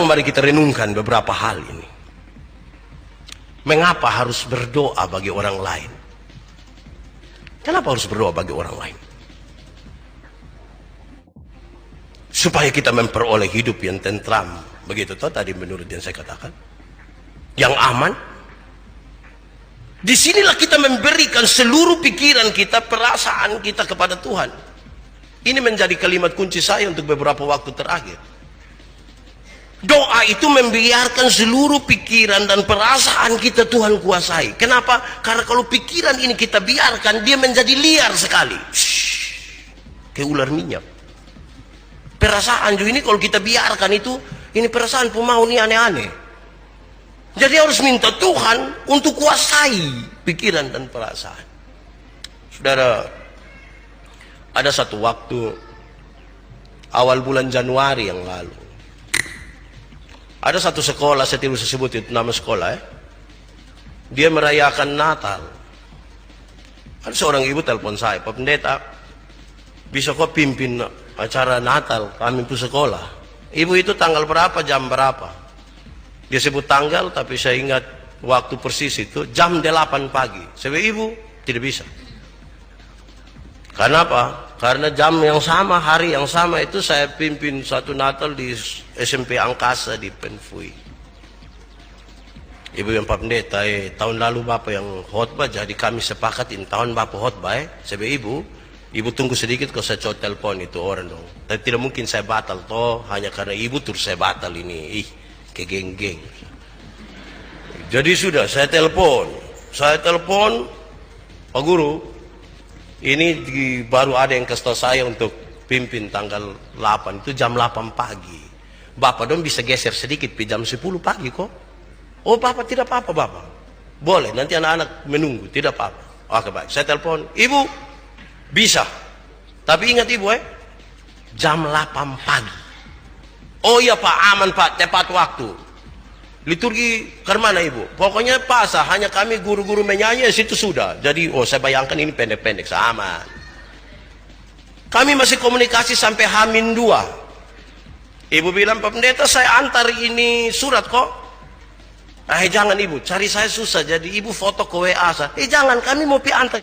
mari kita renungkan beberapa hal ini. Mengapa harus berdoa bagi orang lain? Kenapa harus berdoa bagi orang lain? Supaya kita memperoleh hidup yang tentram. Begitu toh tadi menurut yang saya katakan. Yang aman. Disinilah kita memberikan seluruh pikiran kita, perasaan kita kepada Tuhan. Ini menjadi kalimat kunci saya untuk beberapa waktu terakhir. Doa itu membiarkan seluruh pikiran dan perasaan kita Tuhan kuasai. Kenapa? Karena kalau pikiran ini kita biarkan, dia menjadi liar sekali. Kayak ular minyak. Perasaan juga ini kalau kita biarkan itu, ini perasaan pemau ini aneh-aneh. Jadi harus minta Tuhan untuk kuasai pikiran dan perasaan. Saudara, ada satu waktu awal bulan Januari yang lalu, ada satu sekolah, saya tidak usah sebut itu nama sekolah, dia merayakan Natal. Ada seorang ibu telepon saya, Pak Pendeta, bisa kau pimpin acara Natal kami pun sekolah? Ibu itu tanggal berapa, jam berapa? Dia sebut tanggal, tapi saya ingat waktu persis itu jam 8 pagi. Saya bilang, ibu tidak bisa. Karena apa? Karena jam yang sama, hari yang sama itu saya pimpin satu Natal di SMP Angkasa di Penfui. Ibu yang Pak Pendeta, tahun lalu Bapak yang khotbah, jadi kami sepakatin tahun Bapak khotbah. Saya bilang, ibu tunggu sedikit kalau saya coba telepon itu orang dong. Tapi tidak mungkin saya batal toh, hanya karena ibu terus saya batal ini. Ke geng-geng. Jadi sudah saya telepon, Pak Guru, ini baru ada yang kasih tahu saya untuk pimpin tanggal 8 itu jam 8 pagi. Bapak dong bisa geser sedikit jam 10 pagi kok. Oh Bapak tidak apa-apa Bapak. Boleh, nanti anak-anak menunggu, tidak apa-apa. Oke baik, saya telepon, Ibu bisa. Tapi ingat Ibu jam 8 pagi. Oh iya Pak, aman Pak, tepat waktu. Liturgi ke mana Ibu? Pokoknya pasah, hanya kami guru-guru menyanyi, situ sudah. Jadi, saya bayangkan ini pendek-pendek, aman. Kami masih komunikasi sampai H-2. Ibu bilang, Pak Pendeta, saya antar ini surat kok. Jangan Ibu, cari saya susah. Jadi Ibu foto ke WA saya. Jangan, kami mau antar.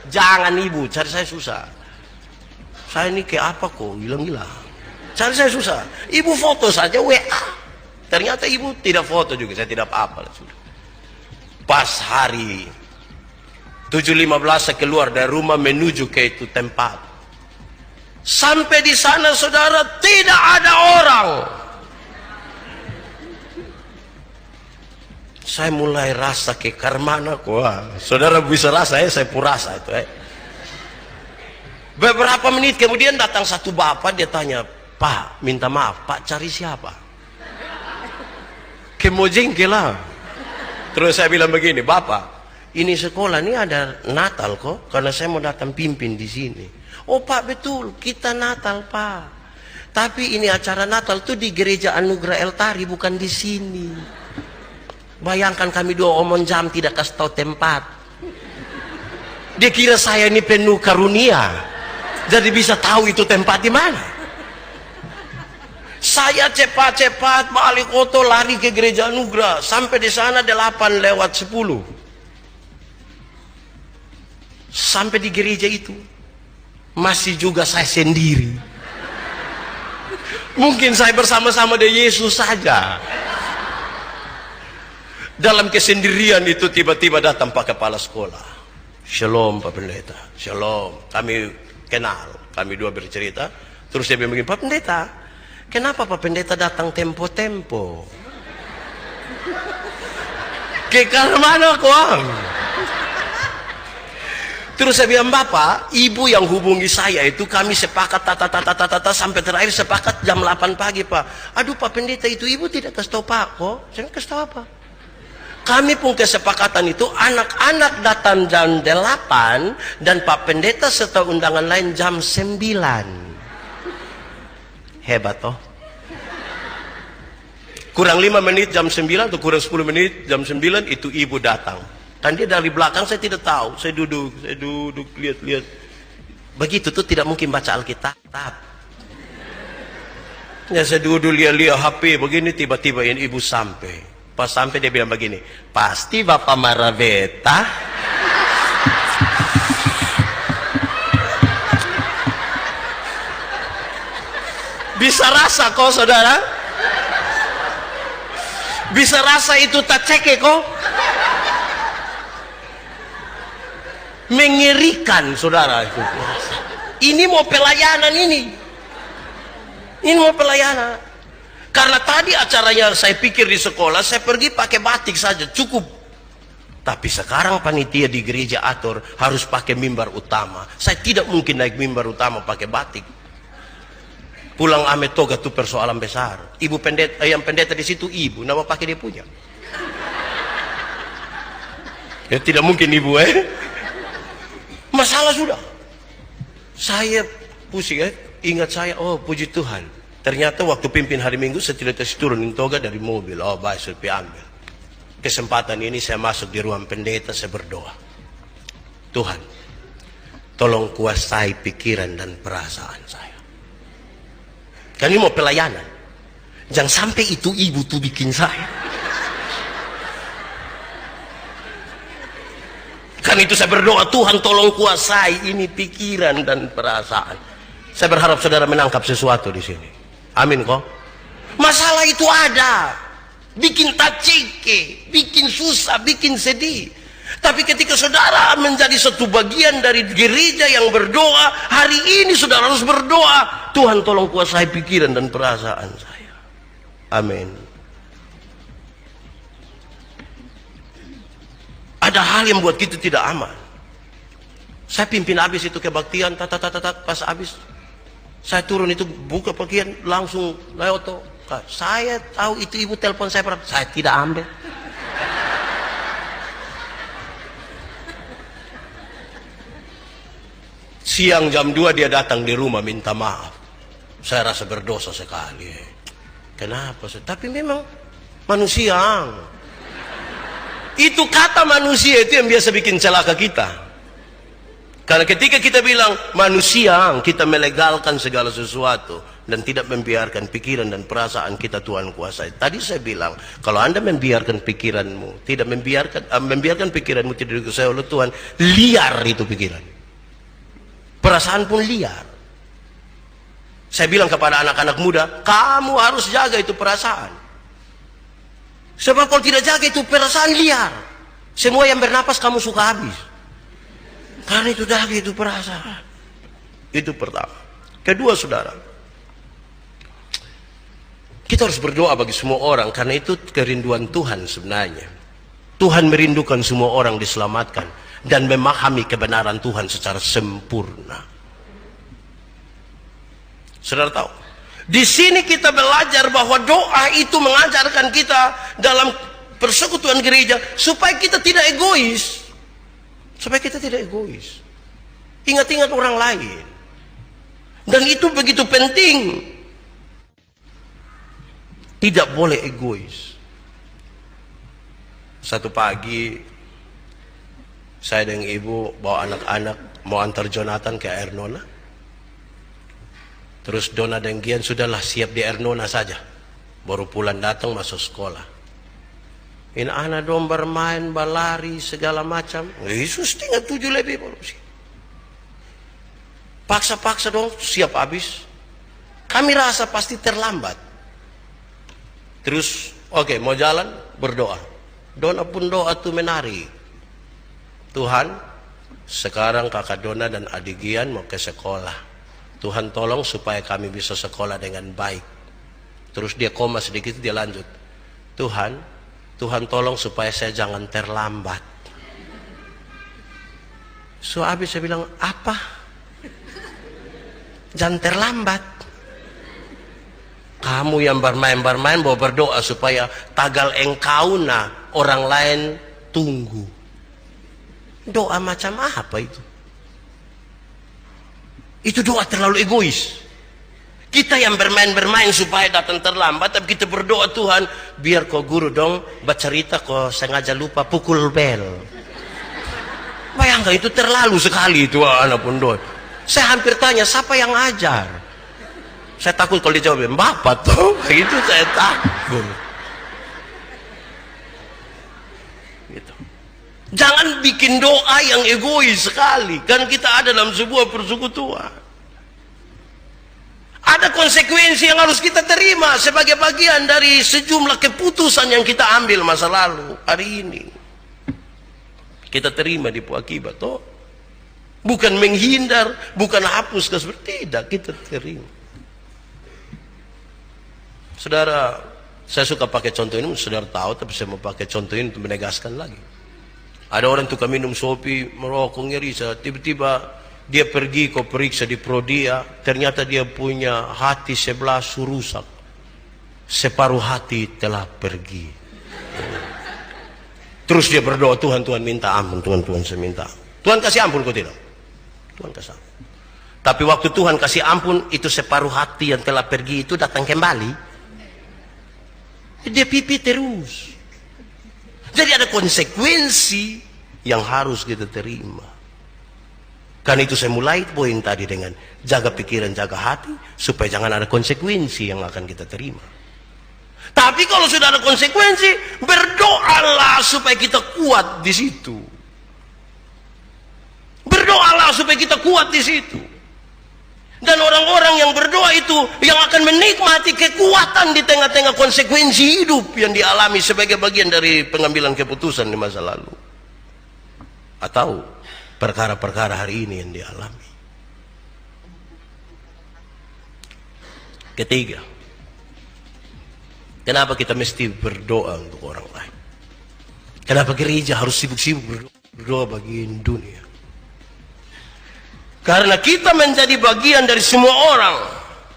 Jangan Ibu, cari saya susah. Saya ini kayak apa kok, hilang-hilang. Cari saya susah. Ibu foto saja WA. Ternyata ibu tidak foto juga. Saya tidak apa-apa. Pas hari 7.15 saya keluar dari rumah menuju ke itu tempat. Sampai di sana saudara tidak ada orang. Saya mulai rasa ke karmana kok. Saudara bisa rasa saya pun rasa itu. Beberapa menit kemudian datang satu bapak, dia tanya, Pak, minta maaf, Pak cari siapa? Kemojengkel lah. Terus saya bilang begini, Bapak, ini sekolah ini ada Natal kok, karena saya mau datang pimpin di sini. Oh Pak betul, kita Natal Pak. Tapi ini acara Natal tuh di Gereja Anugerah Eltari, bukan di sini. Bayangkan kami dua omong jam tidak kasih tahu tempat. Dia kira saya ini penuh karunia, jadi bisa tahu itu tempat di mana. Saya cepat-cepat balik oto lari ke Gereja Anugerah. Sampai di sana 8:10. Sampai di gereja itu masih juga saya sendiri. Mungkin saya bersama-sama dengan Yesus saja. Dalam kesendirian itu tiba-tiba datang Pak Kepala Sekolah. Shalom Pak Pendeta. Shalom. Kami kenal. Kami dua bercerita. Terus dia bilang begini, Pak Pendeta, kenapa Pak Pendeta datang tempo-tempo? Ke mana kok? Terus saya bilang, Bapak, Ibu yang hubungi saya itu kami sepakat tata sampai terakhir sepakat jam 8 pagi Pak. Aduh Pak Pendeta itu Ibu tidak kasih tahu Pak kok. Saya kasih tahu apa? Kami pun kesepakatan itu anak-anak datang jam 8 dan Pak Pendeta serta undangan lain jam 9. Hebat toh. Kurang 5 menit jam 9 atau kurang 10 menit jam 9 itu ibu datang. Kan dia dari belakang saya tidak tahu. Saya duduk lihat-lihat. Begitu tuh tidak mungkin baca Alkitab. Ya saya duduk lihat HP begini, tiba-tiba ini ibu sampai. Pas sampai dia bilang begini, pasti Bapak marah beta. Bisa rasa kok saudara? Bisa rasa itu tak ceke kok? Mengerikan saudara itu. Ini mau pelayanan ini. Ini mau pelayanan. Karena tadi acaranya saya pikir di sekolah, saya pergi pakai batik saja, cukup. Tapi sekarang panitia di gereja atur harus pakai mimbar utama. Saya tidak mungkin naik mimbar utama pakai batik. Pulang ame toga itu persoalan besar. Ibu pendeta, yang pendeta di situ ibu, nama pakai dia punya. Ya tidak mungkin ibu Masalah sudah. Saya pusing ingat saya, oh puji Tuhan. Ternyata waktu pimpin hari Minggu saya tidak turunin toga dari mobil. Oh baik, saya ambil. Kesempatan ini saya masuk di ruang pendeta, saya berdoa. Tuhan, tolong kuasai pikiran dan perasaan saya. Kan ini mau pelayanan. Jangan sampai itu ibu tuh bikin saya. Kan itu saya berdoa, Tuhan tolong kuasai ini pikiran dan perasaan. Saya berharap saudara menangkap sesuatu di sini. Amin kok. Masalah itu ada. Bikin tacike, bikin susah, bikin sedih. Tapi ketika saudara menjadi satu bagian dari gereja yang berdoa, hari ini saudara harus berdoa, Tuhan tolong kuasai pikiran dan perasaan saya. Amin. Ada hal yang buat kita tidak aman. Saya pimpin habis itu kebaktian, pas habis saya turun itu buka pakaian langsung Leoto. Saya tahu itu ibu telepon saya tidak ambil. Siang jam 2 dia datang di rumah minta maaf. Saya rasa berdosa sekali. Kenapa? Tapi memang manusia. Itu kata manusia itu yang biasa bikin celaka kita. Karena ketika kita bilang manusia, kita melegalkan segala sesuatu dan tidak membiarkan pikiran dan perasaan kita Tuhan kuasai. Tadi saya bilang, kalau Anda membiarkan pikiranmu, tidak membiarkan pikiranmu tidak dikuasai oleh Tuhan, liar itu pikiran. Perasaan pun liar. Saya bilang kepada anak-anak muda, kamu harus jaga itu perasaan. Sebab kalau tidak jaga itu perasaan liar. Semua yang bernapas kamu suka habis. Karena itu jaga itu perasaan. Itu pertama. Kedua saudara, kita harus berdoa bagi semua orang. Karena itu kerinduan Tuhan sebenarnya. Tuhan merindukan semua orang diselamatkan. Dan memahami kebenaran Tuhan secara sempurna. Saudara tahu, di sini kita belajar bahwa doa itu mengajarkan kita dalam persekutuan gereja supaya kita tidak egois. Supaya kita tidak egois. Ingat-ingat orang lain. Dan itu begitu penting. Tidak boleh egois. Satu pagi saya dan ibu bawa anak-anak mau antar Jonathan ke Air Nona. Terus Dona dan Gian sudahlah siap di Air Nona saja. Baru pulang datang masuk sekolah. Ini anak dong bermain, berlari, segala macam. Yesus 6:30 lebih baru sih. Paksa-paksa dong, siap habis. Kami rasa pasti terlambat. Terus, oke, mau jalan, berdoa. Dona pun doa tuh menari. Tuhan, sekarang kakak Dona dan adik Gian mau ke sekolah. Tuhan tolong supaya kami bisa sekolah dengan baik. Terus dia koma sedikit, dia lanjut. Tuhan tolong supaya saya jangan terlambat. So habis saya bilang, apa? Jangan terlambat. Kamu yang bermain-bermain mau berdoa supaya tagal engkau orang lain tunggu. Doa macam apa itu? Itu doa terlalu egois. Kita yang bermain-bermain supaya datang terlambat, tapi kita berdoa, Tuhan, biar kau guru dong bercerita kau sengaja lupa pukul bel. Bayangkan itu terlalu sekali itu anak pun doa. Saya hampir tanya, siapa yang ajar? Saya takut kalau dia jawab, Bapak tuh. Itu saya takut. Gitu. Jangan bikin doa yang egois sekali. Kan kita ada dalam sebuah persekutuan. Ada konsekuensi yang harus kita terima sebagai bagian dari sejumlah keputusan yang kita ambil masa lalu. Hari ini kita terima di akibat. Toh bukan menghindar, bukan hapus seperti tidak, kita terima. Saudara, saya suka pakai contoh ini, saudara tahu, tapi saya mau pakai contoh ini untuk menegaskan lagi. Ada orang tukang minum sopi, merokok, ngeri, tiba-tiba dia pergi kau periksa di Prodia, ternyata dia punya hati sebelah rusak. Separuh hati telah pergi. Terus dia berdoa, Tuhan, Tuhan minta ampun, Tuhan saya minta. Tuhan kasih ampun kau tidak? Tuhan kasih ampun. Tapi waktu Tuhan kasih ampun, itu separuh hati yang telah pergi itu datang kembali. Dia pipi terus. Jadi ada konsekuensi yang harus kita terima. Karena itu saya mulai poin tadi dengan jaga pikiran, jaga hati, supaya jangan ada konsekuensi yang akan kita terima. Tapi kalau sudah ada konsekuensi, berdoalah supaya kita kuat di situ. Berdoalah supaya kita kuat di situ. Dan orang-orang yang berdoa itu yang akan menikmati kekuatan di tengah-tengah konsekuensi hidup yang dialami sebagai bagian dari pengambilan keputusan di masa lalu. Atau perkara-perkara hari ini yang dialami. Ketiga, kenapa kita mesti berdoa untuk orang lain? Kenapa gereja harus sibuk-sibuk berdoa bagi dunia? Karena kita menjadi bagian dari semua orang,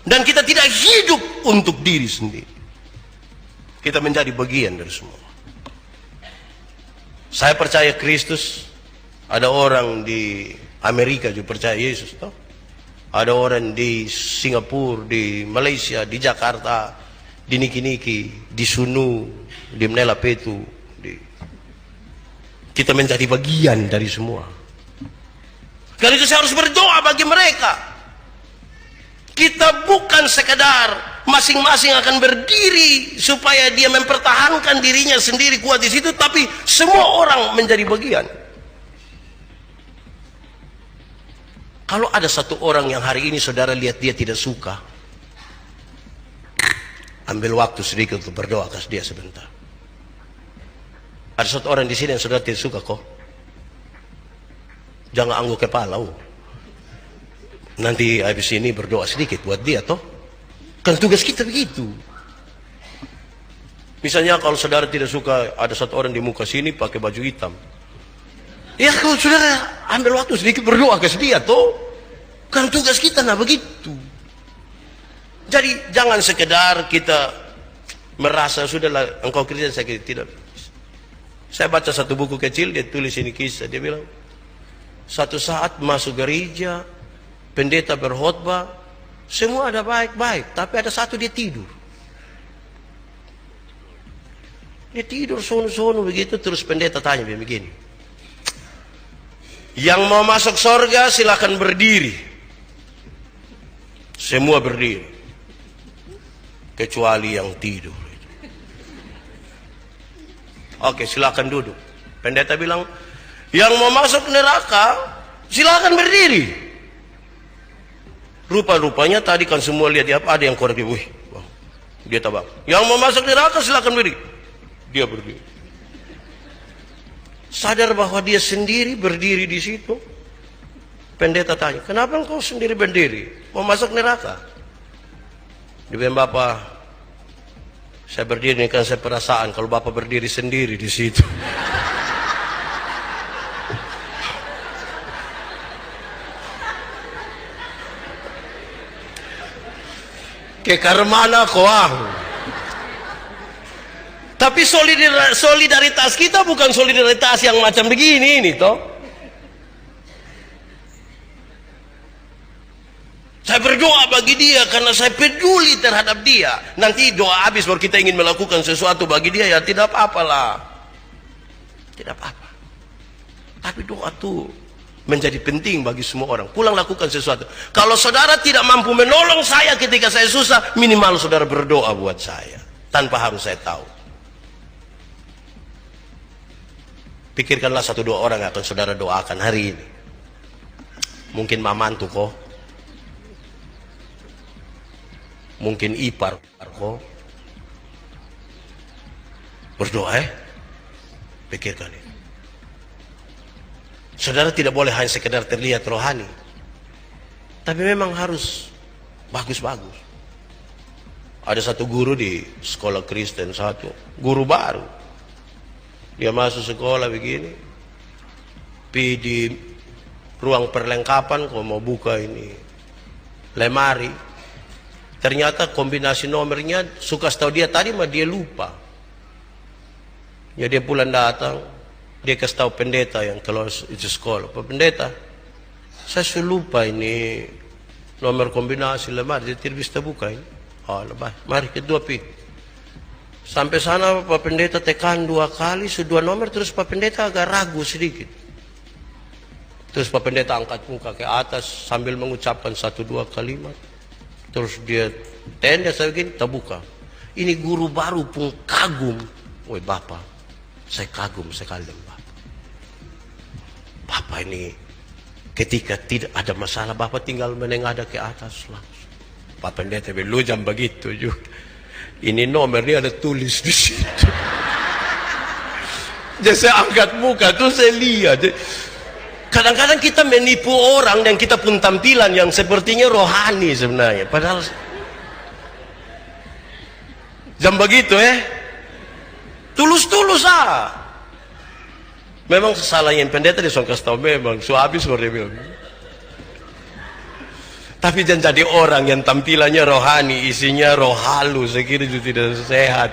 dan kita tidak hidup untuk diri sendiri. Kita menjadi bagian dari semua. Saya percaya Kristus. Ada orang di Amerika juga percaya Yesus, toh? Ada orang di Singapura, di Malaysia, di Jakarta, di Niki-Niki, di Sunu, di Menela Petu. Kita menjadi bagian dari semua. Karena itu saya harus berdoa bagi mereka. Kita bukan sekedar masing-masing akan berdiri supaya dia mempertahankan dirinya sendiri kuat di situ, tapi semua orang menjadi bagian. Kalau ada satu orang yang hari ini saudara lihat dia tidak suka, ambil waktu sedikit untuk berdoa atas dia sebentar. Ada satu orang di sini yang saudara tidak suka kok. Jangan angguk kepala. Nanti habis ini berdoa sedikit buat dia toh. Kan tugas kita begitu. Misalnya kalau saudara tidak suka ada satu orang di muka sini pakai baju hitam. Ya kalau saudara ambil waktu sedikit berdoa ke dia toh. Kan tugas kita nah begitu. Jadi jangan sekedar kita merasa sudahlah engkau Kristen saya tidak. Saya baca satu buku kecil, dia tulis ini kisah, dia bilang satu saat masuk gereja, pendeta berkhotbah, semua ada baik-baik, tapi ada satu dia tidur. Dia tidur sono-sono begitu, terus pendeta tanya dia begini, yang mau masuk surga silakan berdiri. Semua berdiri, kecuali yang tidur. Oke, silakan duduk. Pendeta bilang, yang mau masuk neraka silakan berdiri. Rupa-rupanya tadi kan semua lihat dia apa, ada yang korek, wih, wow, dia tabak. Yang mau masuk neraka silakan berdiri. Dia berdiri. Sadar bahwa dia sendiri berdiri di situ. Pendeta tanya, kenapa engkau sendiri berdiri? Mau masuk neraka? Dia bilang, Bapak, saya berdiri ini kan saya perasaan kalau Bapak berdiri sendiri di situ. Kekarmana koang. Tapi solidaritas kita bukan solidaritas yang macam begini ini toh. Saya berdoa bagi dia karena saya peduli terhadap dia. Nanti doa habis baru kita ingin melakukan sesuatu bagi dia, ya tidak apa-apalah. Tidak apa-apa. Tapi doa tuh menjadi penting bagi semua orang. Pulang lakukan sesuatu. Kalau saudara tidak mampu menolong saya ketika saya susah, minimal saudara berdoa buat saya tanpa harus saya tahu. Pikirkanlah 1-2 orang yang akan saudara doakan hari ini. Mungkin mamantu kok, mungkin ipar kok. Berdoa pikirkan itu. Saudara tidak boleh hanya sekedar terlihat rohani, tapi memang harus bagus-bagus. Ada satu guru di sekolah Kristen, satu guru baru, dia masuk sekolah begini, di ruang perlengkapan kalau mau buka ini lemari, ternyata kombinasi nomornya suka tahu dia tadi mah dia lupa. Ya dia pulang datang, dia kasih tahu pendeta yang keluar itu sekolah, Pak Pendeta, saya sudah lupa ini nomor kombinasi lemari, dia tidak bisa buka ini. Oh lebah, mari kedua pi. Sampai sana Pak Pendeta tekan 2 kali, sudah 2 nomor, terus Pak Pendeta agak ragu sedikit. Terus Pak Pendeta angkat muka ke atas sambil mengucapkan 1-2 kalimat. Terus dia tenda saya begini, terbuka. Ini guru baru pun kagum. Woi Bapak, saya kagum sekali dengan Bapak. Bapak ini ketika tidak ada masalah, Bapak tinggal menengadah ke atas langsung. Pak Pendeta bilang, jam begitu juga. Ini nomornya ada tulis di situ. Jadi saya angkat muka tuh saya lihat. Kadang-kadang kita menipu orang dan kita pun tampilan yang sepertinya rohani sebenarnya. Padahal jam begitu tulus-tulus memang salah yang pendeta dia kasih tahu memang habis dia bilang. Tapi jangan jadi orang yang tampilannya rohani isinya roh halus, saya kira itu tidak sehat.